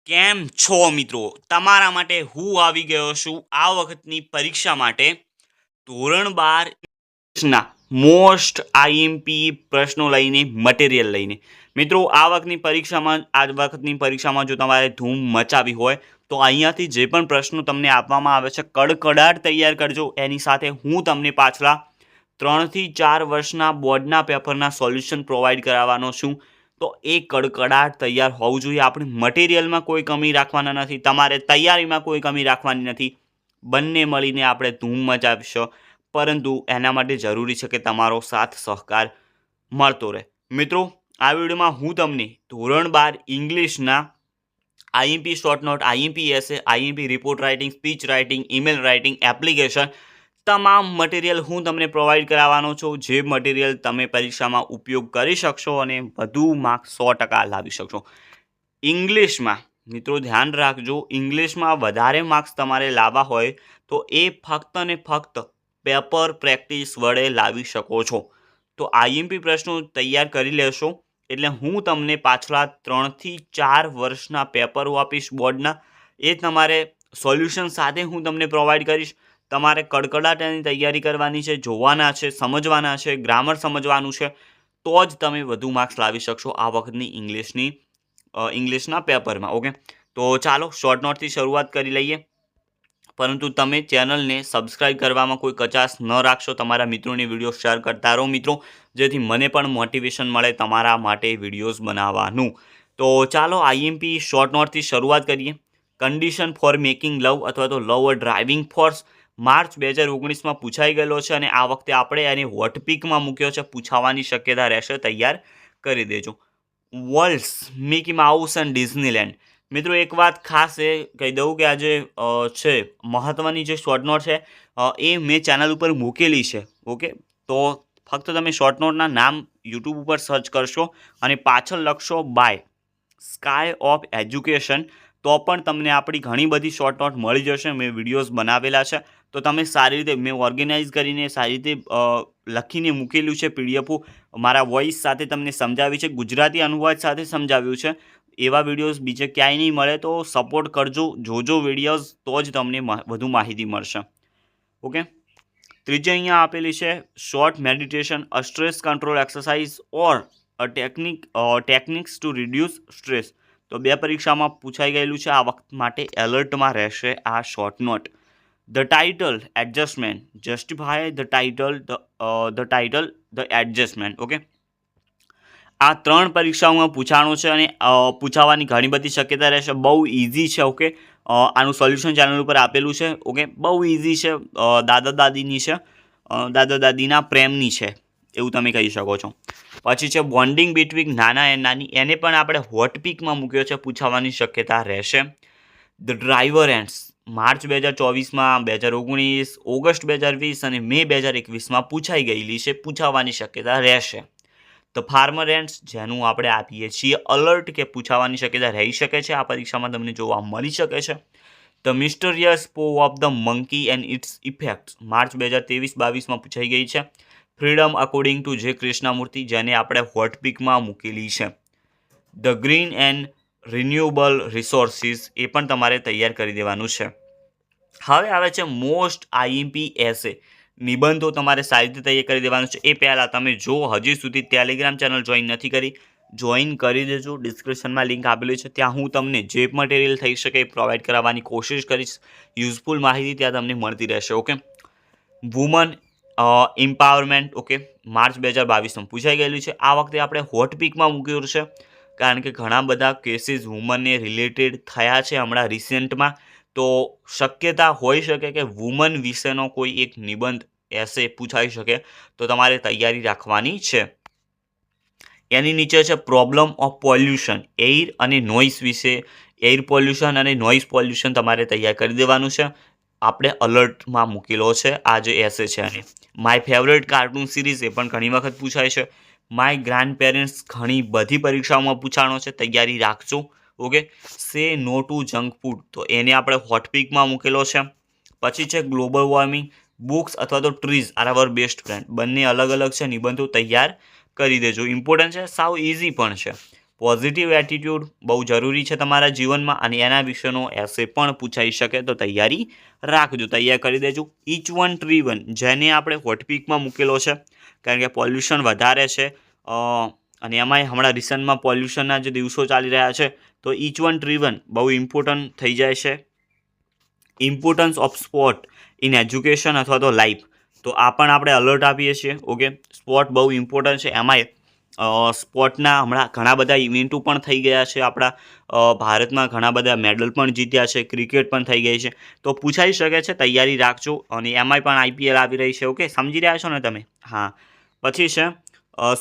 કેમ છો મિત્રો? તમારા માટે હું આવી ગયો છું આ વખતની પરીક્ષા માટે ધોરણ 12 ના મોસ્ટ આઈએમપી પ્રશ્નો લઈને મટીરિયલ લઈને. મિત્રો આ વખતની પરીક્ષામાં જો તમારે ધૂમ મચાવી હોય તો અહીંયાથી જે પણ પ્રશ્નો તમને આપવામાં આવે છે કડકડાટ તૈયાર કરજો. એની સાથે હું તમને પાછલા 3 થી 4 વર્ષના બોર્ડના પેપરના સોલ્યુશન પ્રોવાઈડ કરાવવાનો છું. તો એ કડકડાટ તૈયાર હોવું જોઈએ. આપણે મટીરિયલમાં કોઈ કમી રાખવાના નથી, તમારે તૈયારીમાં કોઈ કમી રાખવાની નથી. બંને મળીને આપણે ધૂમ મચાવીશું, પરંતુ એના માટે જરૂરી છે કે તમારો સાથ સહકાર મળતો રહે. મિત્રો, આ વિડીયોમાં હું તમને ધોરણ 12 ઇંગ્લિશના IMP short note, IMP essay, IMP report writing, speech writing, email writing, application તમામ મટીરિયલ હું તમને પ્રોવાઈડ કરાવવાનો છું. જે મટીરિયલ તમે પરીક્ષામાં ઉપયોગ કરી શકશો અને વધુ માર્ક્સ 100% લાવી શકશો. ઇંગ્લિશમાં મિત્રો ધ્યાન રાખજો, ઇંગ્લિશમાં વધારે માર્ક્સ તમારે લાવવા હોય તો એ ફક્ત ને ફક્ત પેપર પ્રેક્ટિસ વડે લાવી શકો છો. તો આઈએમપી પ્રશ્નો તૈયાર કરી લેશો એટલે હું તમને પાછલા 3 થી 4 વર્ષના પેપરો આપીશ બોર્ડના. એ તમારે સોલ્યુશન સાથે હું તમને પ્રોવાઈડ કરીશ. તમારે કડકડાટની તૈયારી કરવાની છે, જોવાના છે, સમજવાના છે, ગ્રામર સમજવાનું છે, તો જ તમે વધુ માર્ક્સ લાવી શકશો આ વખતની ઇંગ્લિશના પેપરમાં. ઓકે, તો ચાલો શોર્ટ નોટથી શરૂઆત કરી લઈએ. પરંતુ તમે ચેનલને સબસ્ક્રાઈબ કરવામાં કોઈ કચાશ ન રાખશો. તમારા મિત્રોને વિડીયો શેર કરતા રહો મિત્રો, જેથી મને પણ મોટિવેશન મળે તમારા માટે વિડીયોઝ બનાવવાનું. તો ચાલો આઈએમપી શોર્ટ નોટથી શરૂઆત કરીએ. કન્ડિશન ફોર મેકિંગ લવ અથવા તો લવ અ ડ્રાઇવિંગ ફોર્સ માર્ચ 2019માં પૂછાઈ ગયેલો છે અને આ વખતે આપણે એને હોટપિકમાં મૂક્યો છે. પૂછાવાની શક્યતા રહેશે, તૈયાર કરી દેજો. World's Mickey mouse and Disneyland. મિત્રો એક વાત ખાસ એ કહી દઉં કે આજે છે મહત્ત્વની જે શોર્ટ નોટ છે એ મેં ચેનલ ઉપર મૂકેલી છે. ઓકે, તો ફક્ત તમે શોર્ટ નોટના નામ યુટ્યુબ ઉપર સર્ચ કરશો અને પાછળ લખશો બાય સ્કાય ઓફ એજ્યુકેશન તો પણ તમને આપણી ઘણી બધી શોર્ટ નોટ મળી જશે. મેં વિડીયોઝ બનાવેલા છે, તો તમે સારી રીતે મેં ઓર્ગેનાઇઝ કરીને સારી રીતે લખીને મૂકેલું છે. પીડીએફ મારા વોઇસ સાથે તમને સમજાવી છે, ગુજરાતી અનુવાદ સાથે સમજાવ્યું છે. એવા વિડીયોઝ બીજે ક્યાંય નહીં મળે, તો સપોર્ટ કરજો, જોજો વિડીયોઝ, તો જ તમને વધુ માહિતી મળશે. ઓકે, ત્રીજી અહીંયા આપેલી છે short meditation, a stress control exercise or a techniques to reduce stress. તો 2 પરીક્ષામાં પૂછાઈ ગયેલું છે. આ વખત માટે એલર્ટમાં રહેશે આ short note. The title adjustment, justify the title the adjustment. Okay, આ 3 પરીક્ષાઓમાં પૂછાણું છે અને પૂછાવાની ઘણી બધી શક્યતા રહેશે. બહુ ઇઝી છે. ઓકે, આનું સોલ્યુશન ચેનલ ઉપર આપેલું છે. ઓકે, બહુ ઇઝી છે. દાદા દાદીની છે, દાદા દાદીના પ્રેમની છે એવું તમે કહી શકો છો. પછી છે બોન્ડિંગ બિટવીન નાના એન્ડ નાની, એને પણ આપણે હોટપિકમાં મૂક્યો છે. પૂછાવાની શક્યતા રહેશે. ધ ડ્રાઈવર એન્ડ્સ માર્ચ 2024માં, 2019, ઓગસ્ટ 2020 અને મે 2021માં પૂછાઈ ગયેલી છે. પૂછાવાની શક્યતા રહેશે. ધ ફાર્મર એન્ડ્સ, જેનું આપણે આપીએ છીએ અલર્ટ કે પૂછાવાની શક્યતા રહી શકે છે. આ પરીક્ષામાં તમને જોવા મળી શકે છે. The mysterious paw of the monkey and its effects March 2023-22માં પૂછાઈ ગઈ છે. ફ્રીડમ અકોર્ડિંગ ટુ જે કૃષ્ણમૂર્તિ, જેને આપણે હોટપિકમાં મૂકેલી છે. The green and renewable resources, એ પણ તમારે તૈયાર કરી દેવાનું છે. હવે આવે છે મોસ્ટ આઈએમપી એસે. નિબંધો તમારે સારી રીતે તૈયાર કરી દેવાનું છે. એ પહેલાં તમે જો હજી સુધી ટેલિગ્રામ ચેનલ જોઈન નથી કરી, જોઈન કરી દેજો. ડિસ્ક્રિપ્શનમાં લિંક આપેલી છે. ત્યાં હું તમને જે મટીરિયલ થઈ શકે એ પ્રોવાઈડ કરાવવાની કોશિશ કરીશ. યુઝફુલ માહિતી ત્યાં તમને મળતી રહેશે. Okay, woman empowerment. Okay, March 2022માં પૂછાઈ ગયેલું છે. આ વખતે આપણે હોટપિકમાં મૂક્યું છે, કારણ કે ઘણા બધા કેસીસ વુમનને રિલેટેડ થયા છે હમણાં રિસેન્ટમાં. તો શક્યતા હોઈ શકે કે વુમન વિશેનો કોઈ એક નિબંધ એસે પૂછાઈ શકે, તો તમારે તૈયારી રાખવાની છે. એની નીચે છે પ્રોબ્લેમ ઓફ પોલ્યુશન, એર અને નોઇસ વિશે. એર પોલ્યુશન અને નોઇઝ પોલ્યુશન તમારે તૈયાર કરી દેવાનું છે. આપણે અલર્ટમાં મૂકેલો છે આ જે એસે છે એને. માય ફેવરેટ કાર્ટૂન સિરીઝ, એ પણ ઘણી વખત પૂછાય છે. માય ગ્રાન્ડ પેરેન્ટ્સ ઘણી બધી પરીક્ષાઓમાં પૂછાણો છે, તૈયારી રાખજો. ઓકે, સે નો ટુ જંક ફૂડ, તો એને આપણે હોટપિકમાં મૂકેલો છે. પછી છે ગ્લોબલ વોર્મિંગ, બુક્સ અથવા તો trees are our best friend. બંને અલગ અલગ છે. નિબંધો તૈયાર કરી દેજો. ઇમ્પોર્ટન્ટ છે, સાવ ઇઝી પણ છે. પોઝિટિવ એટીટ્યૂડ બહુ જરૂરી છે તમારા જીવનમાં અને એના વિશેનો એસે પણ પૂછાઈ શકે તો તૈયારી રાખજો, તૈયાર કરી દેજો. ઈચ વન ટ્રી વન જેને આપણે હોટપીકમાં મૂકેલો છે કારણ કે પોલ્યુશન વધારે છે અને એમાંય હમણાં રિસન્ટમાં પોલ્યુશનના જે દિવસો ચાલી રહ્યા છે તો ઈચ વન ટ્રી વન બહુ ઇમ્પોર્ટન્ટ થઈ જાય છે. Importance of sport in education અથવા તો લાઈફ, તો આ પણ આપણે અલર્ટ આપીએ છીએ. ઓકે, સ્પોર્ટ બહુ ઇમ્પોર્ટન્ટ છે. એમાંય સ્પોર્ટના હમણાં ઘણા બધા ઇવેન્ટો પણ થઈ ગયા છે. આપણા ભારતમાં ઘણા બધા મેડલ પણ જીત્યા છે, ક્રિકેટ પણ થઈ ગઈ છે, તો પૂછાઈ શકે છે, તૈયારી રાખજો. અને એમાંય પણ આઈપીએલ આવી રહી છે. ઓકે, સમજી રહ્યા છો ને તમે? હા. પછી છે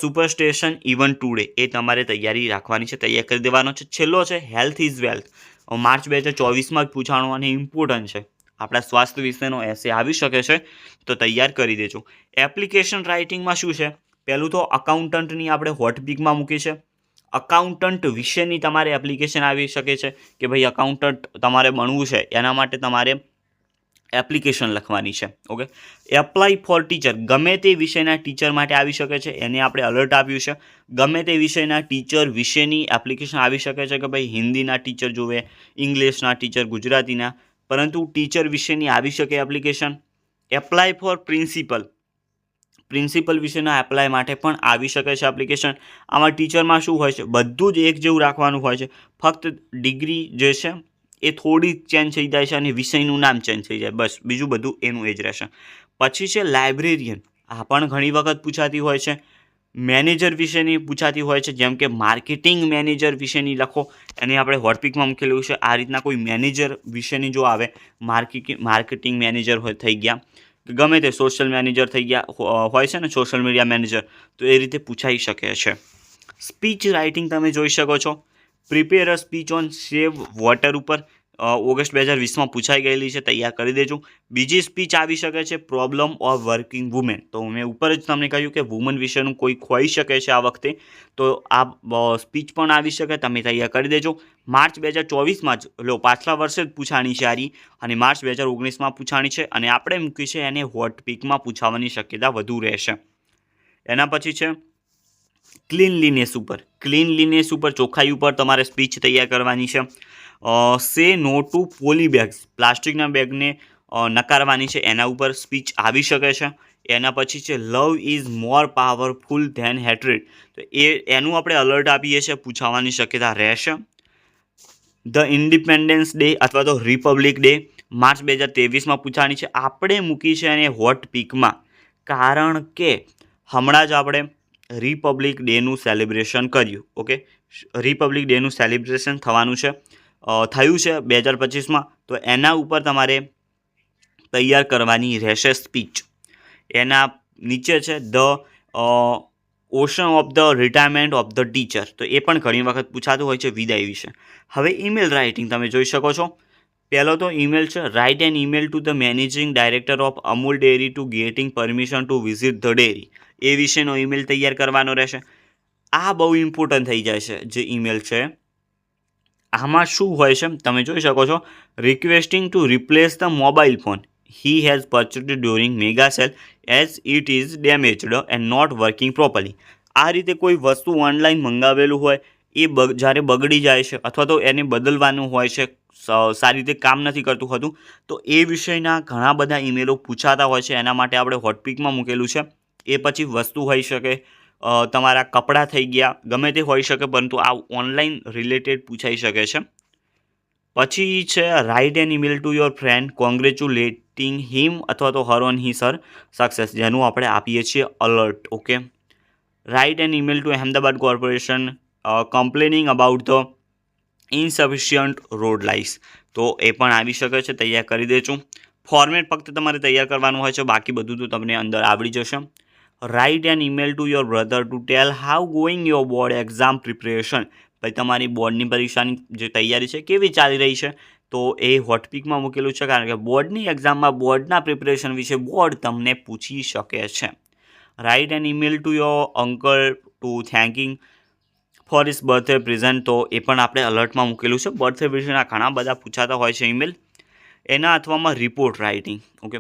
સુપર સ્ટેશન ઇવન ટુડે, એ તમારે તૈયારી રાખવાની છે, તૈયાર કરી દેવાનો છે. છેલ્લો છે હેલ્થ ઇઝ વેલ્થ, માર્ચ 2024માં જ પૂછાણો અને ઇમ્પોર્ટન્ટ છે. આપણા સ્વાસ્થ્ય વિશેનો એસે આવી શકે છે, તો તૈયાર કરી દેજો. એપ્લિકેશન રાઇટિંગમાં શું છે? પહેલું તો અકાઉન્ટન્ટની આપણે હોટપીકમાં મૂકી છે. અકાઉન્ટન્ટ વિશેની તમારે એપ્લિકેશન આવી શકે છે કે ભાઈ અકાઉન્ટન્ટ તમારે બનવું છે, એના માટે તમારે એપ્લિકેશન લખવાની છે. ઓકે, એપ્લાય ફોર ટીચર, ગમે તે વિષયના ટીચર માટે આવી શકે છે, એને આપણે અલર્ટ આપ્યું છે. ગમે તે વિષયના ટીચર વિશેની એપ્લિકેશન આવી શકે છે કે ભાઈ હિન્દીના ટીચર જોવે, ઇંગ્લિશના ટીચર, ગુજરાતીના, પરંતુ ટીચર વિશેની આવી શકે એપ્લિકેશન. એપ્લાય ફોર પ્રિન્સિપલ વિશેના એપ્લાય માટે પણ આવી શકે છે એપ્લિકેશન. આમાં ટીચરમાં શું હોય છે? બધું જ એક જેવું રાખવાનું હોય છે, ફક્ત ડિગ્રી જે છે એ થોડી ચેન્જ થઈ જાય છે અને વિષયનું નામ ચેન્જ થઈ જાય, બસ. બીજું બધું એનું એ જ રહેશે. પછી છે લાઇબ્રેરિયન, આ પણ ઘણી વખત પૂછાતી હોય છે. મેનેજર વિશેની પૂછાતી હોય છે, જેમ કે માર્કેટિંગ મેનેજર વિશેની લખો, એને આપણે હોટપીકમાં મૂકેલું છે. આ રીતના કોઈ મેનેજર વિશેની જો આવે, માર્કેટિંગ મેનેજર હોય થઈ ગયા, ગમે તે સોશિયલ મેનેજર થઈ ગયા હોય છે ને, સોશિયલ મીડિયા મેનેજર, તો એ રીતે પૂછાઈ શકે છે. સ્પીચ રાઇટિંગ તમે જોઈ શકો છો. Prepare a speech on save water ઉપર ઓગસ્ટ 2020માં પૂછાઈ ગયેલી છે, તૈયાર કરી દેજો. બીજી સ્પીચ આવી શકે છે પ્રોબ્લેમ ઓફ વર્કિંગ વુમેન, તો મેં ઉપર જ તમને કહ્યું કે વુમન વિશેનું કોઈ હોઈ શકે છે આ વખતે, તો આ સ્પીચ પણ આવી શકે, તમે તૈયાર કરી દેજો. માર્ચ 2024માં જ પાછલા વર્ષે જ પૂછાણી છે આરી, અને માર્ચ 2019માં પૂછાણી છે, અને આપણે મૂકી છે એને હોટપીકમાં પૂછાવાની શક્યતા વધુ રહેશે. એના પછી છે ક્લીનલીનેસ ઉપર, ચોખ્ખાઈ ઉપર તમારે સ્પીચ તૈયાર કરવાની છે. સે નો ટુ પોલી બેગ્સ, પ્લાસ્ટિકના બેગને નકારવાની છે, એના ઉપર સ્પીચ આવી શકે છે. એના પછી છે love is more powerful than hatred, તો એનું આપણે અલર્ટ આપીએ છીએ, પૂછાવાની શક્યતા રહેશે. ધ ઇન્ડિપેન્ડન્સ ડે અથવા તો રિપબ્લિક ડે, માર્ચ 2023માં પૂછાણી છે. આપણે મૂકી છે એને હોટપીકમાં કારણ કે હમણાં જ આપણે રિપબ્લિક ડેનું સેલિબ્રેશન કર્યું. ઓકે, રિપબ્લિક ડેનું સેલિબ્રેશન થયું છે 2025માં, તો એના ઉપર તમારે તૈયાર કરવાની રહેશે સ્પીચ. એના નીચે છે the ocean of the retirement of the teacher, તો એ પણ ઘણી વખત પૂછાતું હોય છે વિદાય વિશે. હવે ઈમેલ રાઇટિંગ તમે જોઈ શકો છો. પહેલો તો ઈમેલ છે, write an email to the managing director of Amul dairy to getting permission to visit the dairy, એ વિશેનો ઈમેલ તૈયાર કરવાનો રહેશે. આ બહુ ઇમ્પોર્ટન્ટ થઈ જાય છે જે ઈમેલ છે. આમાં શું હોય છે તમે જોઈ શકો છો, requesting to replace the mobile phone he has purchased during mega sale as it is damaged and not working properly. આ રીતે કોઈ વસ્તુ ઓનલાઈન મંગાવેલું હોય એ જ્યારે બગડી જાય છે અથવા તો એને બદલવાનું હોય છે, સારી રીતે કામ નથી કરતું હોતું, તો એ વિષયના ઘણા બધા ઈમેલો પૂછાતા હોય છે. એના માટે આપણે હોટપીકમાં મૂકેલું છે. એ પછી વસ્તુ હોઈ શકે, તમારા કપડાં થઈ ગયા, ગમે તે હોઈ શકે, પરંતુ આ ઓનલાઈન રિલેટેડ પૂછાઈ શકે છે. પછી છે write an email to your friend congratulating him અથવા તો her on his her success, જેનું આપણે આપીએ છીએ alert. Okay, write an email to Ahmedabad corporation complaining about the insufficient road lights, તો એ પણ આવી શકે છે, તૈયાર કરી દેજો. ફોર્મેટ ફક્ત તમારે તૈયાર કરવાનું હોય છે, બાકી બધું તો તમને અંદર આવડી જશે. Right an email to your brother to tell how going your board exam preparation, ભાઈ તમારી બોર્ડની પરીક્ષાની જે તૈયારી છે કેવી ચાલી રહી છે, તો એ હોટપીકમાં મૂકેલું છે, કારણ કે બોર્ડની એક્ઝામમાં બોર્ડના પ્રિપરેશન વિશે બોર્ડ તમને પૂછી શકે છે. Write an email to your uncle to thanking for his birthday present, તો એ પણ આપણે અલર્ટમાં મૂકેલું છે. બર્થડે વિશેના ઘણા બધા પૂછાતા હોય છે ઈમેલ. એના અથવામાં રિપોર્ટ રાઇટિંગ. ઓકે,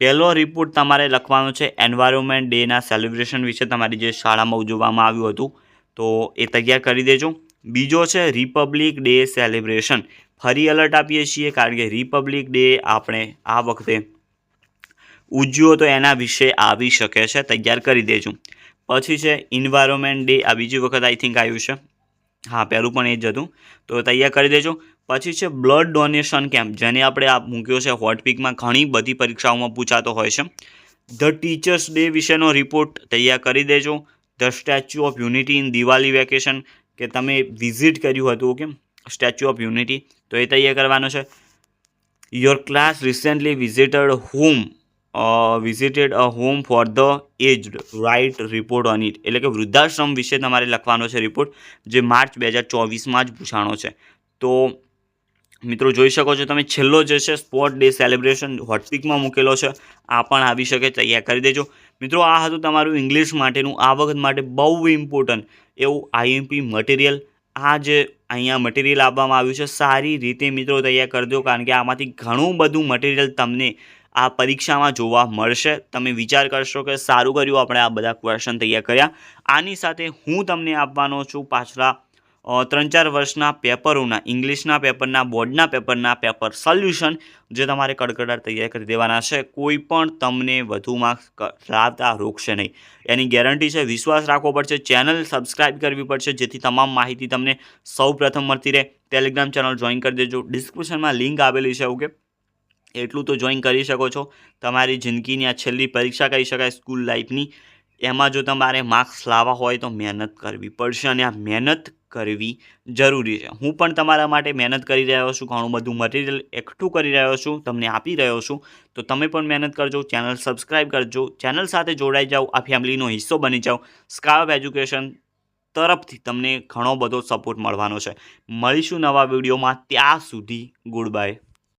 પહેલો રિપોર્ટ તમારે લખવાનો છે એન્વાયરમેન્ટ ડેના સેલિબ્રેશન વિશે, તમારી જે શાળામાં ઉજવવામાં આવ્યું હતું, તો એ તૈયાર કરી દેજો. બીજો છે રિપબ્લિક ડે સેલિબ્રેશન. ફરી એલર્ટ આપીએ છીએ કારણ કે રિપબ્લિક ડે આપણે આ વખતે ઉજવ્યો તો એના વિશે આવી શકે છે, તૈયાર કરી દેજો. પછી છે ઇન્વાયરમેન્ટ ડે, આ બીજી વખત આઈ થિંક આવ્યું છે. હા, પહેલું પણ એ જ હતું, તો તૈયાર કરી દેજો. પછી છે બ્લડ ડોનેશન કેમ્પ, જેને આપણે આ મૂક્યો છે હોટ પિકમાં, ઘણી બધી પરીક્ષાઓમાં પૂછાતો હોય છે. ધ ટીચર્સ ડે વિશેનો રિપોર્ટ તૈયાર કરી દેજો. The statue of unity in Diwali vacation, કે તમે વિઝિટ કર્યું હતું કે સ્ટેચ્યુ ઓફ યુનિટી, તો એ તૈયાર કરવાનો છે. Your class recently visited a home for the aged, write report on it, એટલે કે વૃદ્ધાશ્રમ વિશે તમારે લખવાનો છે રિપોર્ટ, જે માર્ચ 2024માં જ પૂછાણો છે. તો મિત્રો જોઈ શકો છો તમે, છેલ્લો જે છે સ્પોર્ટ ડે સેલિબ્રેશન હોટપિકમાં મૂકેલો છે, આ પણ આવી શકે, તૈયાર કરી દેજો. મિત્રો આ હતું તમારું ઇંગ્લિશ માટેનું આ વખત માટે બહુ ઇમ્પોર્ટન્ટ એવું આઈએમપી મટીરિયલ. આ જે અહીંયા મટીરિયલ આપવામાં આવ્યું છે, સારી રીતે મિત્રો તૈયાર કરજો, કારણ કે આમાંથી ઘણું બધું મટીરિયલ તમને આ પરીક્ષામાં જોવા મળશે. તમે વિચાર કરશો કે સારું કર્યું આપણે આ બધા ક્વેશ્ચન તૈયાર કર્યા. આની સાથે હું તમને આપવાનો છું પાછલા 3-4 વર્ષના પેપરોના, ઇંગ્લિશના પેપરના, બોર્ડના પેપરના પેપર સોલ્યુશન, જે તમારે કડકડાટ તૈયાર કરી દેવાના છે. કોઈ પણ તમને વધુ માર્ક્સ લાવતા રોકશે નહીં, એની ગેરંટી છે. વિશ્વાસ રાખવો પડશે, ચેનલ સબસ્ક્રાઇબ કરવી પડશે, જેથી તમામ માહિતી તમને સૌ પ્રથમ મળતી રહે. ટેલિગ્રામ ચેનલ જોઈન કરી દેજો, ડિસ્ક્રિપ્શનમાં લિંક આવેલી છે. ઓકે, એટલું તો જોઈન કરી શકો છો. તમારી જિંદગીની આ છેલ્લી પરીક્ષા કહી શકાય સ્કૂલ લાઈફની, એમાં જો તમારે માર્ક્સ લાવવા હોય તો મહેનત કરવી પડશે, અને આ મહેનત કરવી જરૂરી છે. હું પણ તમારા માટે મહેનત કરી રહ્યો છું, ઘણું બધું મટીરિયલ એકઠું કરી રહ્યો છું, તમને આપી રહ્યો છું. તો તમે પણ મહેનત કરજો, ચેનલ સબસ્ક્રાઈબ કરજો, ચેનલ સાથે જોડાઈ જાઓ, આ ફેમિલીનો હિસ્સો બની જાઓ. સ્કાર્વ એજ્યુકેશન તરફથી તમને ઘણો બધો સપોર્ટ મળવાનો છે. મળીશું નવા વિડીયોમાં, ત્યાં સુધી ગુડ બાય.